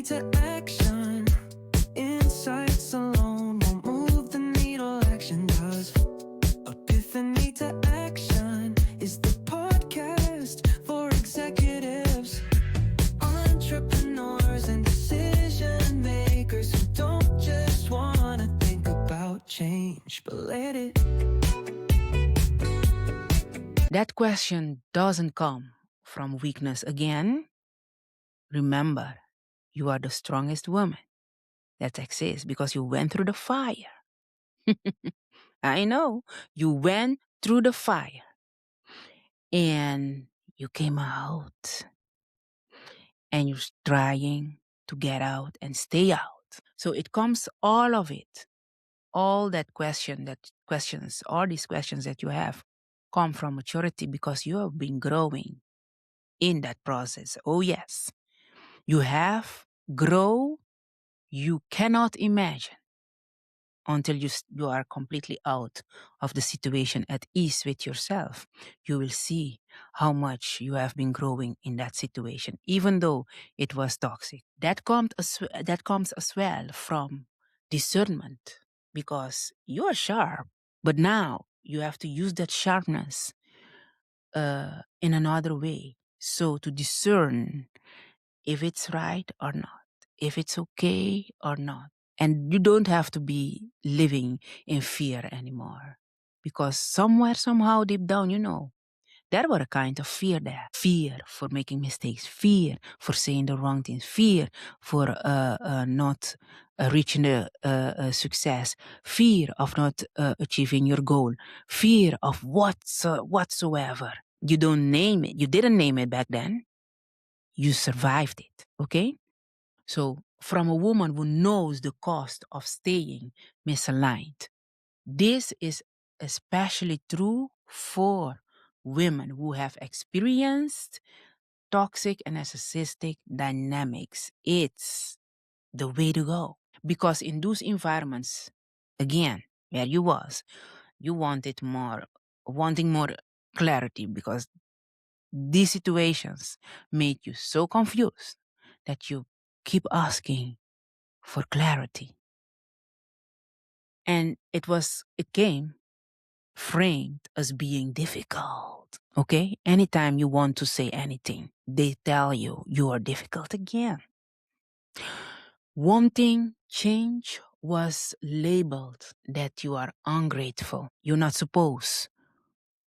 to action. Insights alone won't move the needle, action does. Epiphany to action is the podcast for executives, entrepreneurs, and decision makers who don't just want to think about change, but let it. That question doesn't come from weakness again. Remember, you are the strongest woman that exists because you went through the fire. I know, you went through the fire and you came out and you're trying to get out and stay out. So it comes all of it, all that questions, all these questions that you have come from maturity because you have been growing in that process. Oh yes, you have grow. You cannot imagine until you are completely out of the situation at ease with yourself. You will see how much you have been growing in that situation, even though it was toxic. That comes as well from discernment because you are sharp, but now you have to use that sharpness in another way. So to discern if it's right or not, if it's okay or not. And you don't have to be living in fear anymore. Because somewhere, somehow, deep down, there were a kind of fear there. Fear for making mistakes, fear for saying the wrong things, fear for not reaching the success, fear of not achieving your goal, fear of whatsoever. You don't name it. You didn't name it back then. You survived it, okay? So from a woman who knows the cost of staying misaligned, this is especially true for women who have experienced toxic and narcissistic dynamics. It's the way to go. Because in those environments, again, where you wanted wanting more clarity because these situations made you so confused that you keep asking for clarity. And it came framed as being difficult. Okay? Anytime you want to say anything, they tell you you are difficult again. Wanting change was labeled that you are ungrateful. You're not supposed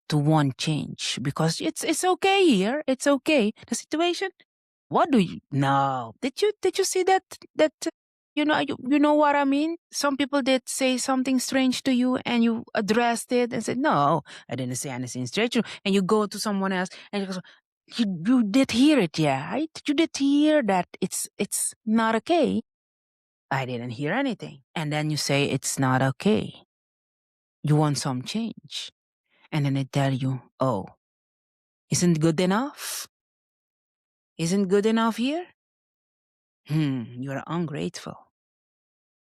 to want change because it's okay here. It's okay. The situation. What do you no? Did you see that you know what I mean? Some people did say something strange to you and you addressed it and said, "No, I didn't say anything strange." And you go to someone else and you go, you did hear it, yeah, right? You did hear that it's not okay. I didn't hear anything. And then you say it's not okay. You want some change. And then they tell you, "Oh, isn't good enough? Isn't good enough here?" You're ungrateful.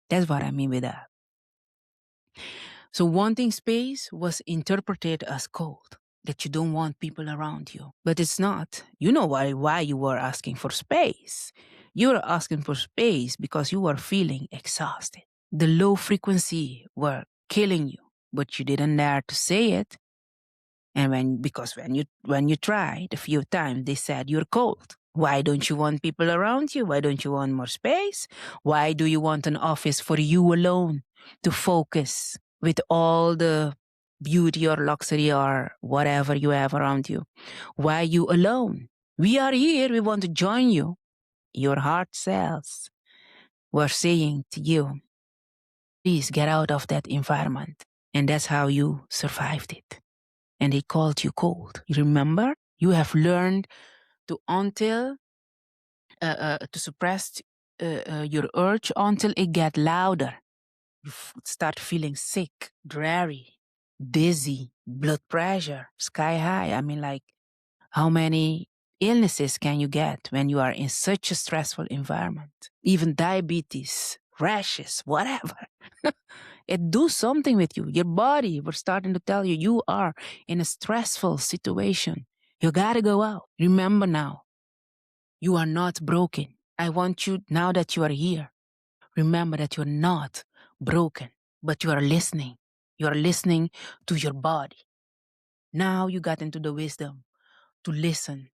That's what I mean with that. So wanting space was interpreted as cold, that you don't want people around you. But it's not. You know why you were asking for space. You were asking for space because you were feeling exhausted. The low frequency were killing you, but you didn't dare to say it. And when you tried a few times, they said you're cold. Why don't you want people around you? Why don't you want more space? Why do you want an office for you alone to focus with all the beauty or luxury or whatever you have around you? Why you alone? We are here. We want to join you. Your heart cells were saying to you, please get out of that environment. And that's how you survived it. And they called you cold. You remember? You have learned to suppress your urge until it get louder. You start feeling sick, dreary, dizzy, blood pressure, sky high. I mean, like, how many illnesses can you get when you are in such a stressful environment? Even diabetes, rashes, whatever. It do something with you. Your body was starting to tell you you are in a stressful situation. You gotta go out. Remember now, you are not broken. I want you, now that you are here, remember that you're not broken, but you are listening. You are listening to your body. Now you got into the wisdom to listen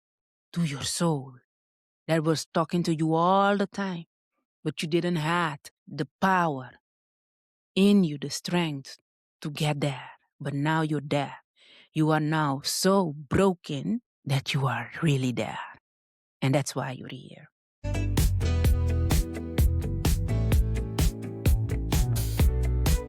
to your soul that was talking to you all the time, but you didn't have the power in you, the strength to get there. But now you're there. You are now so broken that you are really there. And that's why you're here.